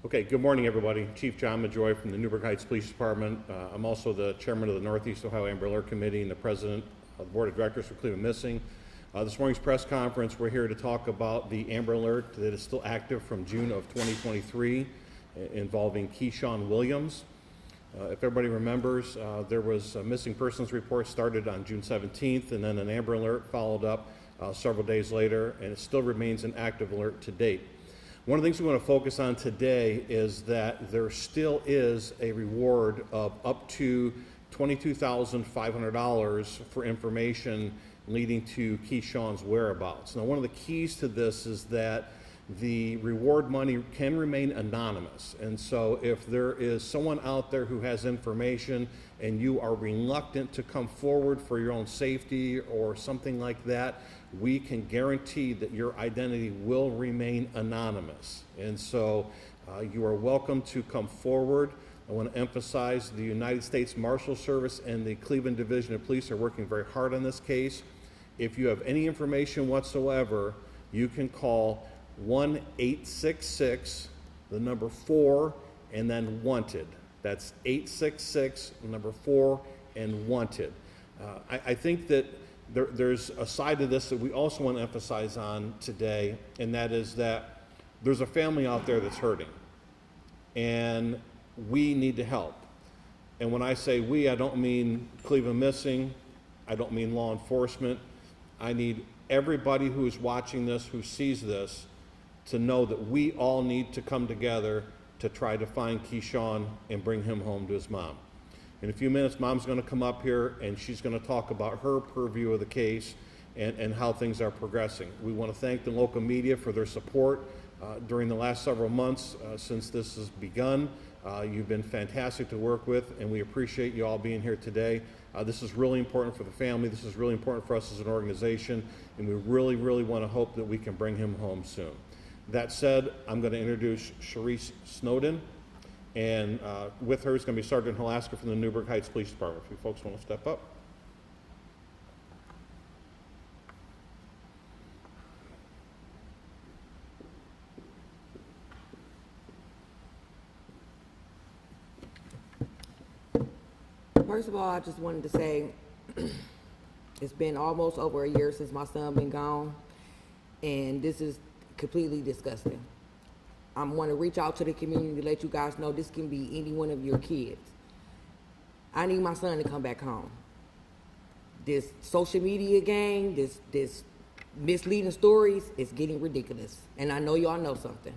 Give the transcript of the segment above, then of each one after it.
Okay, good morning, everybody. Chief John Majoy from the Newburgh Heights Police Department. I'm also the chairman of the Northeast Ohio Amber Alert Committee and the president of the Board of Directors for Cleveland Missing. This morning's press conference, we're here to talk about the Amber Alert that is still active from June of 2023 involving Keshaun Williams. If everybody remembers, there was a missing persons report started on June 17th, and then an Amber Alert followed up several days later, and it still remains an active alert to date. One of the things we want to focus on today is that there still is a reward of up to $22,500 for information leading to Keshaun's whereabouts. Now, one of the keys to this is that the reward money can remain anonymous. And so if there is someone out there who has information and you are reluctant to come forward for your own safety or something like that, we can guarantee that your identity will remain anonymous. And so you are welcome to come forward. I want to emphasize the United States Marshal Service and the Cleveland Division of Police are working very hard on this case. If you have any information whatsoever, you can call 1-866, the number 4, and then wanted. That's 866, the number 4, and wanted. I think that there's a side of this that we also want to emphasize on today, and that is that there's a family out there that's hurting, and we need to help. And when I say we, I don't mean Cleveland Missing, I don't mean law enforcement. I need everybody who is watching this, who sees this, to know that we all need to come together to try to find Keshaun and bring him home to his mom. In a few minutes, Mom's going to come up here and she's going to talk about her purview of the case and how things are progressing. We want to thank the local media for their support during the last several months since this has begun. You've been fantastic to work with, and we appreciate you all being here today. This is really important for the family. This is really important for us as an organization, and we really, really want to hope that we can bring him home soon. That said, I'm going to introduce Sharice Snowden, and with her is going to be Sergeant Halaska from the Newburgh Heights Police Department. If you folks want to step up. First of all, I just wanted to say it's been almost over a year since my son been gone, and this is completely disgusting. I want to reach out to the community to let you guys know this can be any one of your kids. I need my son to come back home. This social media game, this misleading stories is getting ridiculous, and I know y'all know something.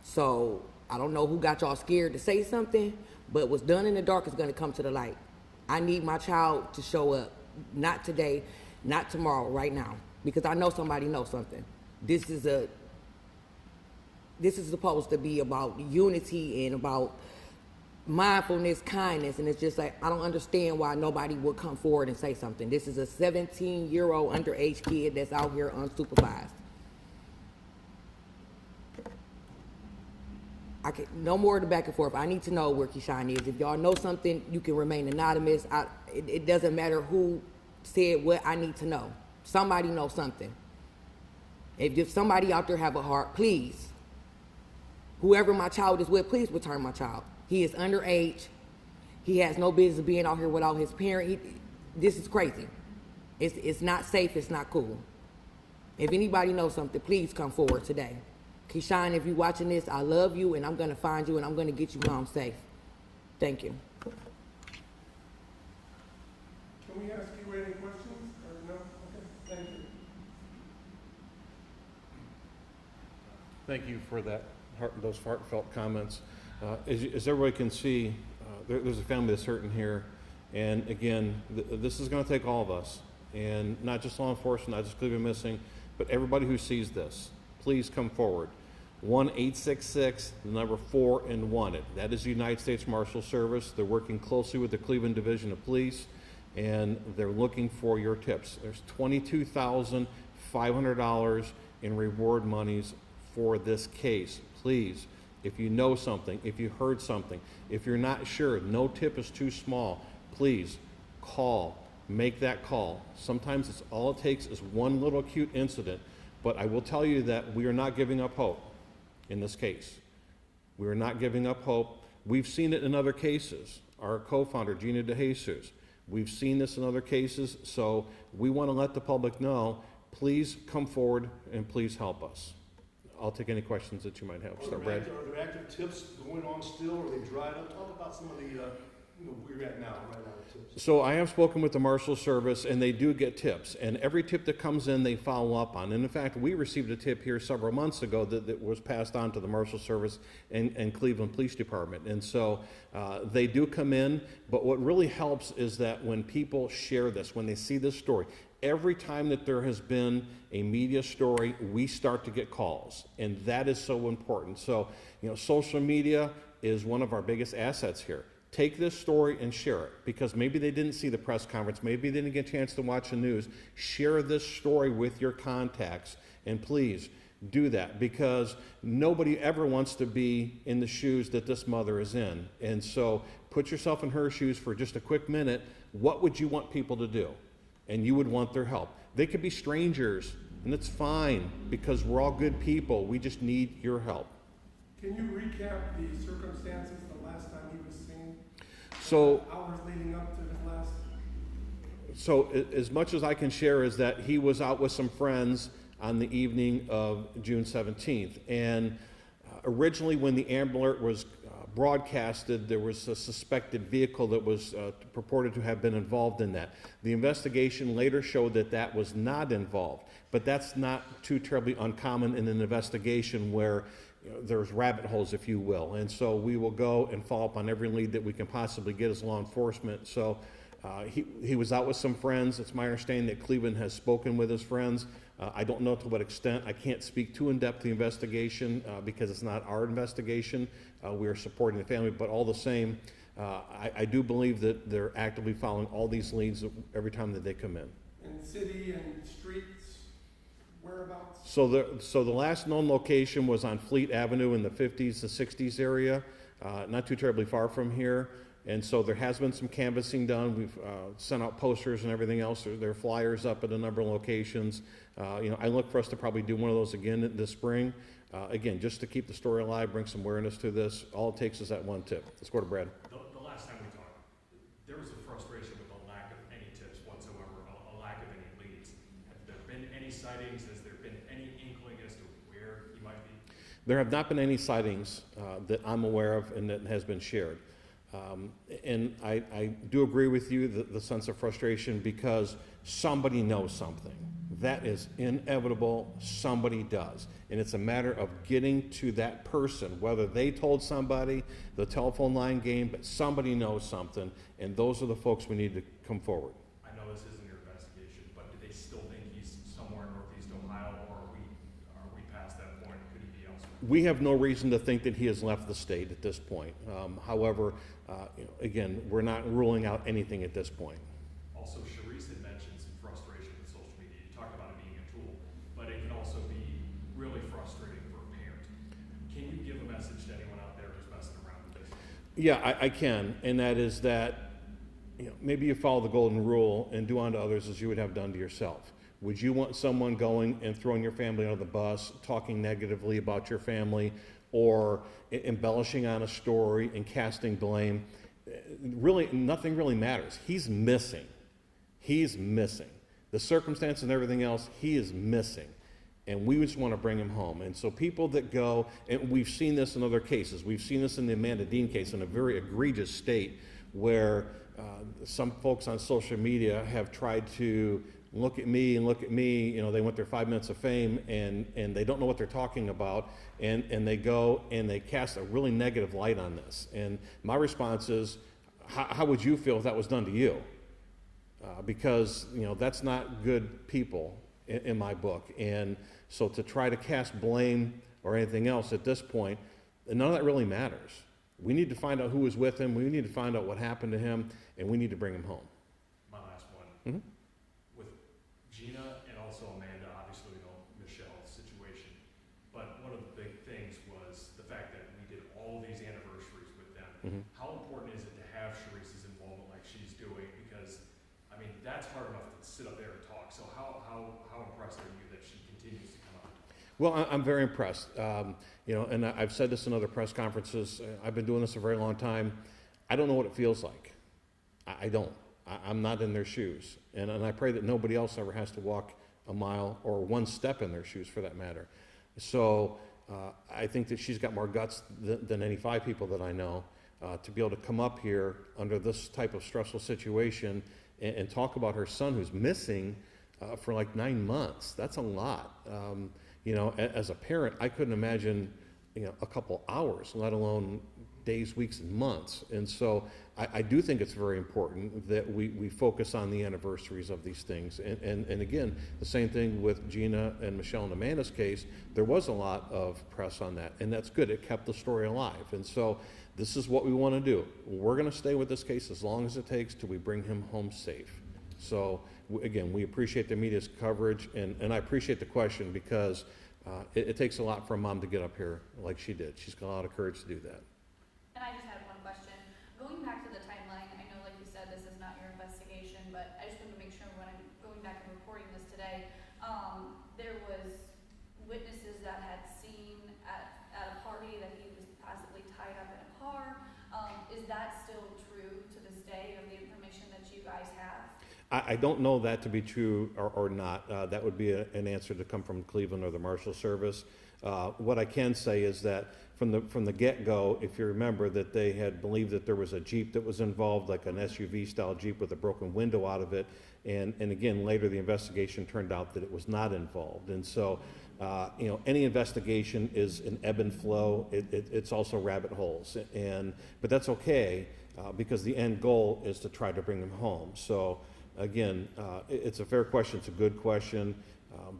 So I don't know who got y'all scared to say something, but what's done in the dark is going to come to the light. I need my child to show up, not today, not tomorrow, right now, because I know somebody knows something. This is supposed to be about unity and about mindfulness, kindness, and it's just like, I don't understand why nobody would come forward and say something. This is a 17-year-old underage kid that's out here unsupervised. No more of the back and forth. I need to know where Keshaun is. If y'all know something, you can remain anonymous. It doesn't matter who said what, I need to know. Somebody knows something. If somebody out there have a heart, please, whoever my child is with, please return my child. He is underage. He has no business being out here without his parent. This is crazy. It's not safe. It's not cool. If anybody knows something, please come forward today. Keshaun, if you're watching this, I love you, and I'm going to find you, and I'm going to get you home safe. Thank you. Can we ask you any questions, or no? Okay, thank you. Thank you for those heartfelt comments. As everybody can see, there's a family that's hurting here, and again, this is going to take all of us, and not just law enforcement, not just Cleveland Missing, but everybody who sees this. Please come forward. 1-866, the number 4, and wanted. That is the United States Marshal Service. They're working closely with the Cleveland Division of Police, and they're looking for your tips. There's $22,500 in reward monies for this case. Please, if you know something, if you heard something, if you're not sure, no tip is too small, please call, make that call. Sometimes it's all it takes is one little acute incident, but I will tell you that we are not giving up hope in this case. We're not giving up hope. We've seen it in other cases. Our co-founder, Gina DeJesus, we've seen this in other cases, so we want to let the public know, please come forward and please help us. I'll take any questions that you might have. Start, Brad. Are there active tips going on still, or are they dried up? Talk about some of the, where you're at now, right now, the tips. So I have spoken with the Marshal Service, and they do get tips. And every tip that comes in, they follow up on. And in fact, we received a tip here several months ago that was passed on to the Marshal Service and Cleveland Police Department. And so they do come in, but what really helps is that when people share this, when they see this story, every time that there has been a media story, we start to get calls, and that is so important. So, social media is one of our biggest assets here. Take this story and share it, because maybe they didn't see the press conference, maybe they didn't get a chance to watch the news. Share this story with your contacts, and please do that, because nobody ever wants to be in the shoes that this mother is in. And so put yourself in her shoes for just a quick minute. What would you want people to do? And you would want their help. They could be strangers, and it's fine, because we're all good people. We just need your help. Can you recap the circumstances the last time he was seen? So, Hours leading up to his last? so as much as I can share is that he was out with some friends on the evening of June 17th. And originally when the Amber Alert was broadcasted, there was a suspected vehicle that was purported to have been involved in that. The investigation later showed that that was not involved, but that's not too terribly uncommon in an investigation where there's rabbit holes, if you will. And so we will go and follow up on every lead that we can possibly get as law enforcement. So he was out with some friends. It's my understanding that Cleveland has spoken with his friends. I don't know to what extent. I can't speak too in-depth the investigation because it's not our investigation. We are supporting the family, but all the same, I do believe that they're actively following all these leads every time that they come in. And city and streets, whereabouts? So the last known location was on Fleet Avenue in the 50s to 60s area, not too terribly far from here. And so there has been some canvassing done. We've sent out posters and everything else. There are flyers up at a number of locations. I look for us to probably do one of those again this spring. Again, just to keep the story alive, bring some awareness to this. All it takes is that one tip. Let's go to Brad. The last time we talked, there was a frustration with the lack of any tips whatsoever, a lack of any leads. Have there been any sightings? Has there been any inkling as to where he might be? There have not been any sightings that I'm aware of and that has been shared. And I do agree with you, the sense of frustration, because somebody knows something. That is inevitable. Somebody does. And it's a matter of getting to that person, whether they told somebody, the telephone line game, but somebody knows something, and those are the folks we need to come forward. I know this isn't your investigation, but do they still think he's somewhere in Northeast Ohio, or are we past that point? Could he be elsewhere? We have no reason to think that he has left the state at this point. However, again, we're not ruling out anything at this point. Also, Sharice had mentioned some frustration with social media. You talked about it being a tool, but it can also be really frustrating for a parent. Can you give a message to anyone out there who's messing around with this? Yeah, I can, and that is that maybe you follow the golden rule and do unto others as you would have done to yourself. Would you want someone going and throwing your family under the bus, talking negatively about your family, or embellishing on a story and casting blame? Really, nothing really matters. He's missing. He's missing. The circumstance and everything else, he is missing. And we just want to bring him home. And so people that go, and we've seen this in other cases. We've seen this in the Amanda Dean case in a very egregious state where some folks on social media have tried to look at me, they want their 5 minutes of fame, and they don't know what they're talking about, and they go and they cast a really negative light on this. And my response is, how would you feel if that was done to you? Because, that's not good people in my book. And so to try to cast blame or anything else at this point, none of that really matters. We need to find out who was with him, we need to find out what happened to him, and we need to bring him home. My last one. Mm-hmm. With Gina and also Amanda, obviously we know Michelle's situation, but one of the big things was the fact that we did all these anniversaries with them. Mm-hmm. How important is it to have Sharice's involvement like she's doing? Because, that's hard enough to sit up there and talk. So how impressed are you that she continues to come out? Well, I'm very impressed. You know, and I've said this in other press conferences. I've been doing this a very long time. I don't know what it feels like. I don't. I'm not in their shoes. And I pray that nobody else ever has to walk a mile or one step in their shoes for that matter. So I think that she's got more guts than any 5 people that I know to be able to come up here under this type of stressful situation and talk about her son who's missing for like 9 months. That's a lot. You know, as a parent, I couldn't imagine, you know, a couple hours, let alone days, weeks, and months. And so I do think it's very important that we focus on the anniversaries of these things. And again, the same thing with Gina and Michelle and Amanda's case, there was a lot of press on that, and that's good. It kept the story alive. And so this is what we want to do. We're going to stay with this case as long as it takes till we bring him home safe. So again, we appreciate the media's coverage, and I appreciate the question because it takes a lot for a mom to get up here like she did. She's got a lot of courage to do that. And I just had one question. Going back to the timeline, I know, like you said, this is not your investigation, but I just wanted to make sure when I'm going back and reporting this today, there was witnesses that had seen at a party that he was possibly tied up in a car. Is that still true to this day of the information that you guys have? I don't know that to be true or not. That would be an answer to come from Cleveland or the Marshal Service. What I can say is that from the get-go, if you remember, that they had believed that there was a Jeep that was involved, like an SUV-style Jeep with a broken window out of it. And again, later the investigation turned out that it was not involved. And so, you know, any investigation is an ebb and flow. It's also rabbit holes. But that's okay because the end goal is to try to bring them home. So again, it's a fair question. It's a good question.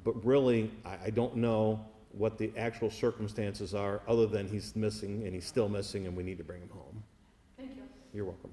But really, I don't know what the actual circumstances are other than he's missing and he's still missing and we need to bring him home. Thank you. You're welcome.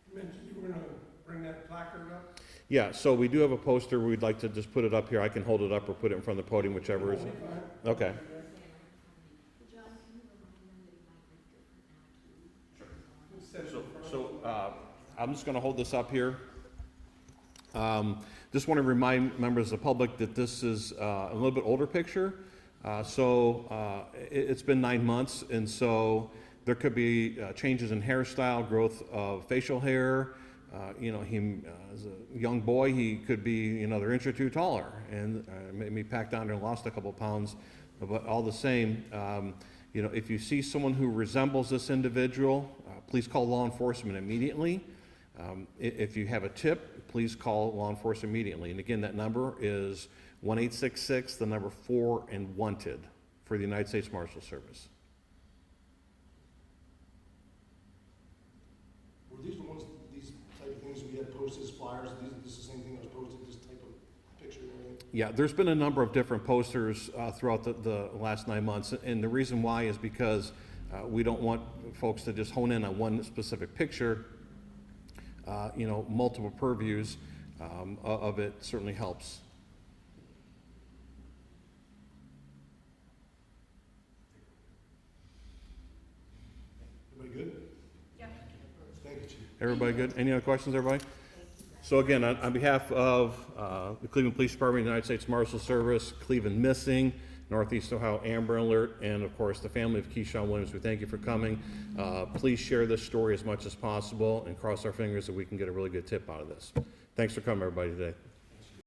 You mentioned you were gonna bring that placard up? Yeah, so we do have a poster. We'd like to just put it up here. I can hold it up or put it in front of the podium, whichever is. Okay. So I'm just going to hold this up here. Just want to remind members of the public that this is a little bit older picture. It's been 9 months, and so there could be changes in hairstyle, growth of facial hair. You know, he as a young boy, he could be another inch or two taller, and maybe packed down and lost a couple pounds. But all the same, you know, if you see someone who resembles this individual, please call law enforcement immediately. If you have a tip, please call law enforcement immediately. And again, that number is 1-866, the number 4 and wanted for the United States Marshal Service. Were these the ones, these type of things we had posted as flyers, this is the same thing that was posted, this type of picture and everything? Yeah, there's been a number of different posters throughout the last 9 months, and the reason why is because we don't want folks to just hone in on one specific picture. You know, multiple purviews of it certainly helps. Everybody good? Yeah. Thank you, Chief. Everybody good? Any other questions, everybody? So again, on behalf of the Cleveland Police Department, United States Marshal Service, Cleveland Missing, Northeast Ohio Amber Alert, and of course the family of Keshaun Williams, we thank you for coming. Please share this story as much as possible and cross our fingers that we can get a really good tip out of this. Thanks for coming, everybody, today.